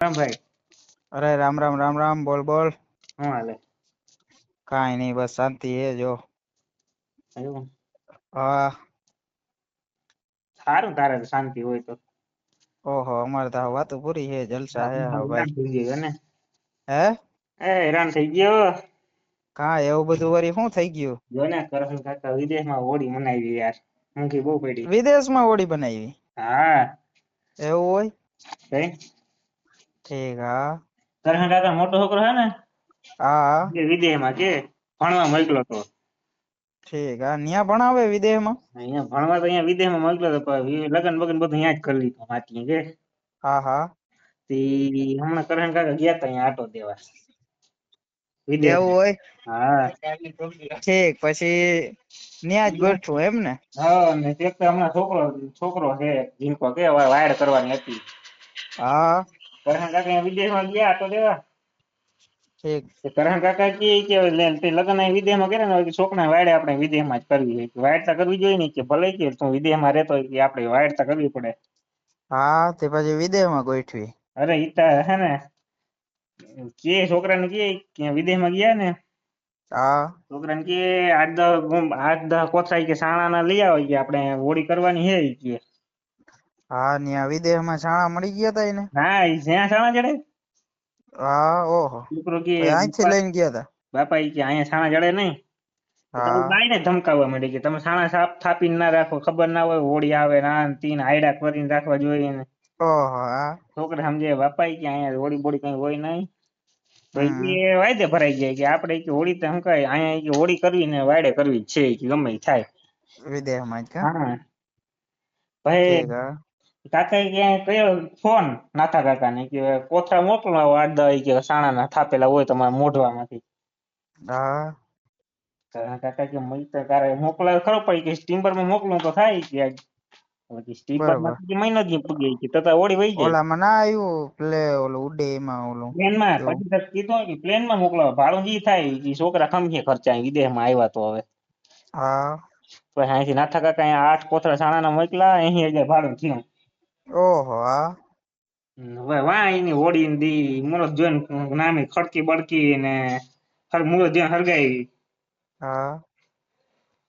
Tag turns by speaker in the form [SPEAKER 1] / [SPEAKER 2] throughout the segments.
[SPEAKER 1] રામ ભાઈ
[SPEAKER 2] અરે રામ રામ રામ રામ બોલ બોલ
[SPEAKER 1] શું હાલે?
[SPEAKER 2] કાંઈ નહીં બસ શાંતિ હે જો.
[SPEAKER 1] એવું
[SPEAKER 2] હા.
[SPEAKER 1] સારું, તારે તો શાંતિ હોય તો.
[SPEAKER 2] ઓહો અમારે તો આ વાતો પૂરી હે, જલસા હે હા ભાઈ.
[SPEAKER 1] હેરાન થઈ ગયો ને?
[SPEAKER 2] હે
[SPEAKER 1] હેરાન થઈ ગયો.
[SPEAKER 2] કાં એવું બધું વળી શું થઈ ગયું?
[SPEAKER 1] જો ને કરશન કાકા વિદેશમાં હોળી મનાવી યાર, મૂંગી બહુ પડી.
[SPEAKER 2] વિદેશમાં હોળી બનાવી?
[SPEAKER 1] હા.
[SPEAKER 2] એવું હોય?
[SPEAKER 1] કઈ
[SPEAKER 2] ઠીક. હા
[SPEAKER 1] કરશન કાકા મોટો છોકરો હે ને,
[SPEAKER 2] હા
[SPEAKER 1] એ વિદેશમાં છે, ભણવા મોકલો તો.
[SPEAKER 2] ઠીક. હા ન્યા ભણાવે વિદેશમાં?
[SPEAKER 1] અહીંયા ભણવા તો અહીંયા વિદેશમાં મોકલ્યો તો, લગન બગન બધું અહીંયા જ કરી લીધું માટી કે.
[SPEAKER 2] હા હા.
[SPEAKER 1] હમણાં કરશન કાકા ગયા તા અહીંયા આટો દેવા
[SPEAKER 2] એવું
[SPEAKER 1] વિદેશમાં.
[SPEAKER 2] હોય?
[SPEAKER 1] હા.
[SPEAKER 2] ઠીક. પછી ન્યા જ ગોઠવું એમ ને?
[SPEAKER 1] હા, ને તે હમણાં છોકરો છે જીનકો કે વાયડ કરવાની હતી.
[SPEAKER 2] હા.
[SPEAKER 1] કરશન કાકા વિદેશમાં ગયા આટો દેવા.
[SPEAKER 2] ઠીક.
[SPEAKER 1] કરશન કાકા કે લગ્ન વિદેશમાં કરે ને છોકરા વાડે આપણે વિદેશમાં જ કરવી. વાયડતા કરવી જોઈએ ને કે ભલે કે તું વિદેશમાં રહેતો હોય કે આપણે વાયડતા કરવી પડે.
[SPEAKER 2] હા તે પછી વિદેશમાં ગોઠવી?
[SPEAKER 1] અરે ઈતા હે ને કે છોકરાને કે વિદેશમાં ગયા ને.
[SPEAKER 2] હા.
[SPEAKER 1] છોકરાને કે 8-10 કોથળા કે સાણા ના લઈ આવો કે આપણે હોળી કરવાની હે કે.
[SPEAKER 2] હા ન્યા વિદેશમાં છાણા મળી ગયા તા એને?
[SPEAKER 1] હા, જ્યાં સાણા જડે.
[SPEAKER 2] હા. ઓહો.
[SPEAKER 1] છોકરો કે
[SPEAKER 2] અહીંથી લઈને ગયા તા?
[SPEAKER 1] બાપા કે અહીંયા છાણા જડે નહીં.
[SPEAKER 2] હા.
[SPEAKER 1] બાઈને ધમકાવવા માંડી કે તમે છાણા સાફ થાપીને ના રાખો, ખબર ના હોય હોળી આવે ને આ તીન હાયડા કરીને રાખવા જોઈએ ને.
[SPEAKER 2] ઓહો. હા.
[SPEAKER 1] છોકરા સમજે બાપા કે અહીંયા હોળી બોળી કઈ હોય નહીં. તો
[SPEAKER 2] હમ
[SPEAKER 1] એ વાયદે ભરાઈ જાય કે આપણે હોળી તો શું કઈ અહીંયા હોળી કરવી ને વાયડે કરવી છે કે ગમે થાય.
[SPEAKER 2] વિદેશમાં જ કા?
[SPEAKER 1] હા. ભાઈ
[SPEAKER 2] ઠીક. હા.
[SPEAKER 1] કાકા કયો ફોન નાથા કાકા ને કે કોથળા મોકલાવો 8-10 કે સાણા ના થાપેલા હોય તમારા મોઢવામાંથી.
[SPEAKER 2] હા.
[SPEAKER 1] કાકા કે તારે મોકલાવે ખરો પડી કે સ્ટીમરમાં મોકલું તો થાય કે
[SPEAKER 2] બરોબર.
[SPEAKER 1] સ્ટીમરમાં મહિનો જ પૂગે કે તો હોળી વહી જાય.
[SPEAKER 2] ઓલામાં ના આવ્યું ઓલું ઉડે એમાં ઓલું
[SPEAKER 1] પ્લેનમાં
[SPEAKER 2] એવું?
[SPEAKER 1] પછી કીધું કે પ્લેનમાં મોકલાવો ભાડું જે થાય છોકરા ખમખે ખર્ચા વિદેશમાં આવ્યા તો હવે.
[SPEAKER 2] હા.
[SPEAKER 1] તો અહીંથી નાથા કાકા 8 કોથળા સાણાના મોકલા 80,000 ભાડું થયું.
[SPEAKER 2] ઓહો. હા.
[SPEAKER 1] વાહ એની હોળી દી મુરત જોઈને નામે ખડકી બળકી ને મુરત જોઈને હરગાઈ.
[SPEAKER 2] હા.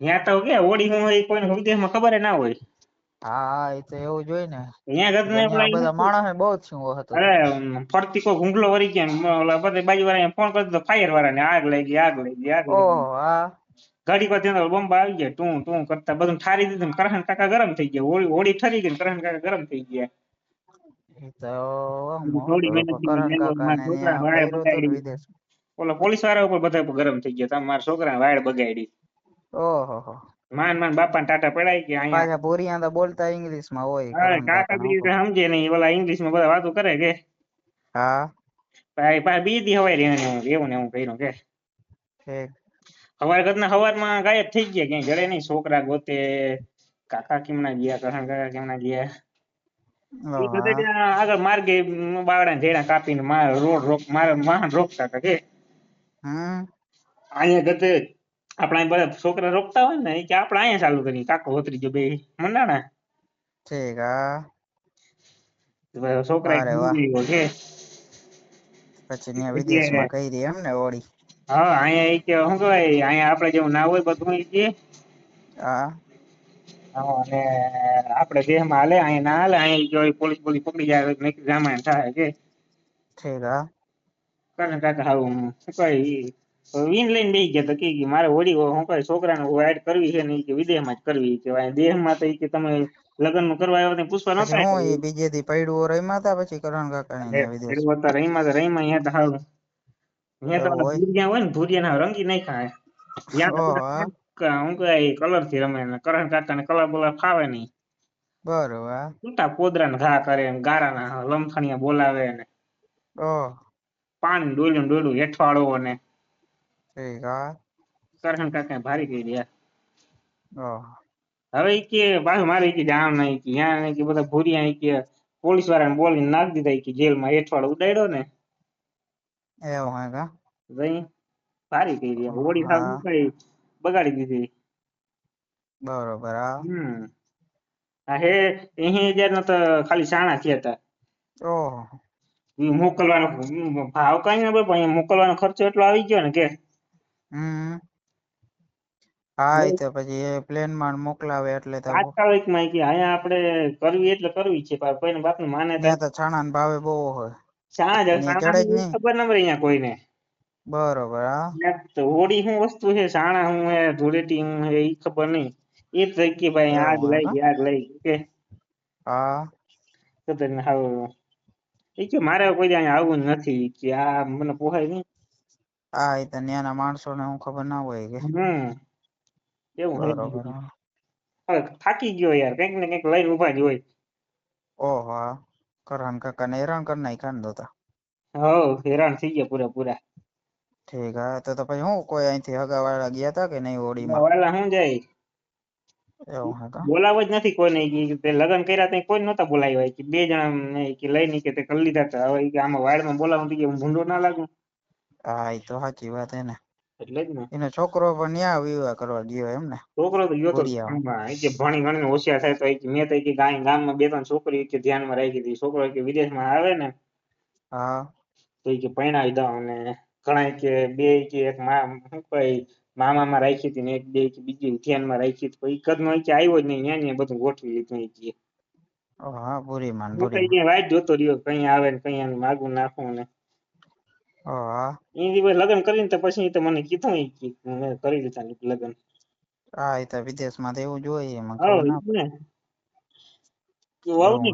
[SPEAKER 1] ત્યાં તો કે હોળી હું હોય કોઈને વિદેશમાં ખબર ના હોય.
[SPEAKER 2] હા એ તો એવું જ હોય ને.
[SPEAKER 1] અહીંયા
[SPEAKER 2] તો ત્યાં બધા માણસ બહુ જ શું હતું તો.
[SPEAKER 1] અરે ફરતી કોઈ ગુંગલો વળી ગયા બધે બાજુ વાળા ફોન કરી દીધો ફાયર વાળા ને આગ લાગી આગ લાગી આગ લાગી.
[SPEAKER 2] ઓહો. હા.
[SPEAKER 1] ઘડી પર ત્યાં બોમ્બ આવી ગયા તું કરતા બધું ઠારી દીધું. કરશન કાકા ગરમ થઈ ગયા હોળી ઠરી ગઈ કરશન કાકા ગરમ થઈ ગયા.
[SPEAKER 2] એ તો
[SPEAKER 1] થોડી
[SPEAKER 2] મોટો
[SPEAKER 1] મહેનત
[SPEAKER 2] કરણ કાકા
[SPEAKER 1] મારા
[SPEAKER 2] ને
[SPEAKER 1] છોકરા
[SPEAKER 2] ત્યાં
[SPEAKER 1] વાળ
[SPEAKER 2] કર્યું હતું ને
[SPEAKER 1] બગાડી.
[SPEAKER 2] વિદેશ.
[SPEAKER 1] ઓલા પોલીસ વાળા ઉપર બધા ગરમ થઈ ગયા તમે મારા છોકરા વાળ બગાડી.
[SPEAKER 2] ઓહો.
[SPEAKER 1] માન બાપા ટાટા પડાય કે અહીંયા.
[SPEAKER 2] પાછા ભૂરિયા તો બોલતા ઇંગ્લિશ માં હોય
[SPEAKER 1] હા
[SPEAKER 2] કરણ
[SPEAKER 1] કાકા
[SPEAKER 2] નો
[SPEAKER 1] બી સમજે નહીં ઓલા ઇંગ્લિશ માં બધા વાતો કરે કે.
[SPEAKER 2] હા.
[SPEAKER 1] બીજી હવાય એવું ને એવું કર્યું કે.
[SPEAKER 2] ઠીક.
[SPEAKER 1] હવારમાં ગાયબ થઈ ગયા ક્યાંય જડે નહીં છોકરા ગોતે. કાકા કેમના ગયા કરશન કાકા કેમના ગયા. એ
[SPEAKER 2] ઓહો.
[SPEAKER 1] બધા ત્યાં આગળ માર્ગે બાવળા જેડા કાપીને વાહન રોકતા હતા કે.
[SPEAKER 2] હમ.
[SPEAKER 1] અહીંયા ગતે આપણા બધા છોકરા રોકતા હોય ને કે આપડે અહીંયા ચાલુ કરી કાકો ભત્રીજો બે મંડાણા.
[SPEAKER 2] ઠીક. હા.
[SPEAKER 1] છોકરા
[SPEAKER 2] વારે વાહ.
[SPEAKER 1] છે.
[SPEAKER 2] પછી ત્યાં વિદેશમાં કરી એમ ને હોળી.
[SPEAKER 1] હા અહીંયા કે શું કહેવાય અહીંયા આપડે જેવું ના હોય બધું કે.
[SPEAKER 2] હા.
[SPEAKER 1] હા અને આપડે દેહમાં હાલે અ ના હાલે અ પોલીસ પકડી જાય રામાયણ થાય કે.
[SPEAKER 2] ઠીક. હા.
[SPEAKER 1] કરશન કાકા હાવ શું કહેવાય ઈન લઈને બેસી ગયા હતા કે મારે હોળી હું છોકરાને વાઇડ કરવી છે ને વિદેહમાં જ કરવી કે દેહમાં તો કે તમે લગ્ન નું કરવા આવ્યા પૂછવા
[SPEAKER 2] પછી
[SPEAKER 1] નહોતા
[SPEAKER 2] હું
[SPEAKER 1] આવ્યા.
[SPEAKER 2] એ બીજે દી પૈડું રમ્યા હતા પછી કરણ કાકા ને ત્યાં વિદેશ.
[SPEAKER 1] રહીમાં તો હાવ
[SPEAKER 2] એવું હોય.
[SPEAKER 1] ભુરિયા હોય ને ભુરિયા ના રંગી નાખ્યા.
[SPEAKER 2] ઓહો. હા.
[SPEAKER 1] હું કલર થી રમે કરશન કાકા ને કલર બલર ફાવે નહીં.
[SPEAKER 2] બરોબર.
[SPEAKER 1] છૂટા પોદરાને ઘા કરે ગારા ના લમથણિયા બોલાવે ને.
[SPEAKER 2] ઓહ.
[SPEAKER 1] પાણી ડોયલું હેઠવાડો અને
[SPEAKER 2] ઠીક. હા.
[SPEAKER 1] કરશન કાકા ભારી કરી.
[SPEAKER 2] ઓહ.
[SPEAKER 1] હવે કે પાછું મારે જાણ નહીં કે બધા ભૂરિયા કે પોલીસ વાળાને બોલીને નાખ દીધા જેલમાં એઠવાડ ઉડાડ્યો ને.
[SPEAKER 2] એવું હે કા.
[SPEAKER 1] ભારી કરી હોળી
[SPEAKER 2] હા
[SPEAKER 1] બગાડી દીધી.
[SPEAKER 2] બરોબર. હા.
[SPEAKER 1] હે 80,000 ના તો ખાલી સાણા થયા હતા.
[SPEAKER 2] ઓહો.
[SPEAKER 1] ઈ મોકલવાનો ભાવ કઈ ના પણ અહીંયા મોકલવાનો ખર્ચો એટલો આવી ગયો ને કે
[SPEAKER 2] હમ હા એ તો પછી એ પ્લેન માં મોકલાવે એટલે તો
[SPEAKER 1] તાત્કાલિકમાં કે અહીંયા આપણે કરવી એટલે કરવી છે પણ કોઈને બાપનું માને
[SPEAKER 2] ત્યાં તો છાણા ના ભાવે બહુ હોય
[SPEAKER 1] શાણા જ
[SPEAKER 2] ત્યાં
[SPEAKER 1] શાણા
[SPEAKER 2] ચડે જ નહીં.
[SPEAKER 1] ખબર ન પડે અહીંયા કોઈને.
[SPEAKER 2] બરોબર હા
[SPEAKER 1] ત્યાં તો હોળી શું વસ્તુ છે, શાણા શું હે, ધૂળેટી શું હે ઈ ખબર નહીં. એ જ કે ભાઈ આગ
[SPEAKER 2] એવું હે
[SPEAKER 1] લઈ
[SPEAKER 2] કા
[SPEAKER 1] ગઈ, આગ લઈ ગઈ કે
[SPEAKER 2] હા
[SPEAKER 1] તો તને હાવ એ કે મારે કોઈ દી અહીંયા આવવું જ નથી કે આ મને પોહાય નહીં.
[SPEAKER 2] હા એ તો ત્યાંના માણસો ને હું ખબર ના હોય કે
[SPEAKER 1] એવું હે
[SPEAKER 2] બરોબર હા.
[SPEAKER 1] હવે થાકી ગયો યાર, કંઈક ને કંઈક લઈને ઉભા જ હોય.
[SPEAKER 2] ઓહો હા કરન કાકા ને હેરાન કરી નાખ્યા ને તો તો.
[SPEAKER 1] હેરાન થઈ ગયા પૂરા.
[SPEAKER 2] ઠીક હા તો પછી હું કોઈ અહીંથી હગા વાળા ગયા તા કે નહીં હોળીમાં?
[SPEAKER 1] વાલા શું જાય
[SPEAKER 2] એવું હે કા
[SPEAKER 1] બોલાવો જ નથી કોઈને. ઈ તે લગ્ન કર્યા ત્યાં કોઈ નહોતા બોલાવ્યા કે 2 જણા ને કે લઈને કે તે કરી લીધા હતા. હવે ઈ કે આમાં વાડમાં બોલાવું તો કે હું ભૂંડો ના લાગુ.
[SPEAKER 2] હા એ તો સાચી વાત હે ને.
[SPEAKER 1] એટલે જ ને
[SPEAKER 2] એનો છોકરો પણ ન્યા વિવાહ કરવા ગયો એમ ને
[SPEAKER 1] છોકરો તો ગયો તો
[SPEAKER 2] ઘોડિયામાં.
[SPEAKER 1] ગામમાં ઈ કે ભણી ગણીને હોશિયાર થાય તો ઈ કે મેં તો ઈ કે ગામમાં 2-3 છોકરી ઈ કે ધ્યાનમાં રાખી હતી. છોકરો ઈ કે વિદેશમાં આવે ને
[SPEAKER 2] હા
[SPEAKER 1] તો ઈ કે પરણાવી દઉં. અને ઘણા ઈ કે 2 ઈ કે એક શું કઈ મામામાં રાખી હતી ને એક 2 ઈ કે બીજી ધ્યાનમાં રાખી હતી. પણ ઈ કદનો ઈ કે આવ્યો જ નહીં. ન્યા ને ન્યા બધું ગોઠવી લીધું ઈ કે.
[SPEAKER 2] હા પૂરીમાં
[SPEAKER 1] હું તો ઈ કે વાટ જોતો રહ્યો કઈ આવે ને કઈ આનું માગું નાખું ને
[SPEAKER 2] હા
[SPEAKER 1] ઈ દિવસ લગ્ન કરીને તો પછી ઈ તો મને કીધું ઈ કે મેં કરી લીધા લગ્ન.
[SPEAKER 2] હા એ તો વિદેશમાં તો એવું જ હોય એમાં
[SPEAKER 1] હા
[SPEAKER 2] ખબર
[SPEAKER 1] ઈ
[SPEAKER 2] ના
[SPEAKER 1] જ
[SPEAKER 2] પડે.
[SPEAKER 1] ને
[SPEAKER 2] એવું હે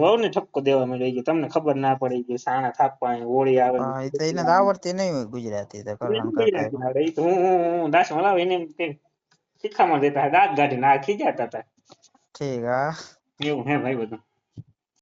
[SPEAKER 1] વહુને ઠપકો દેવા માંડ્યો. ઈ કે તમને ખબર ના પડે કે સાણા થાપવા હોળી આવે ને
[SPEAKER 2] હા એ તો એને તો આવડતી નહીં હોય ગુજરાતી તો કરન કાકા
[SPEAKER 1] ગુજરાતી આવડે. ઈ તો હું દાસ હલાવે એને એમ કે શિખામણ દેતા દાંત કાઢીને આ ખીજાતા હતા.
[SPEAKER 2] ઠીક હા
[SPEAKER 1] એવું હે ભાઈ બધું.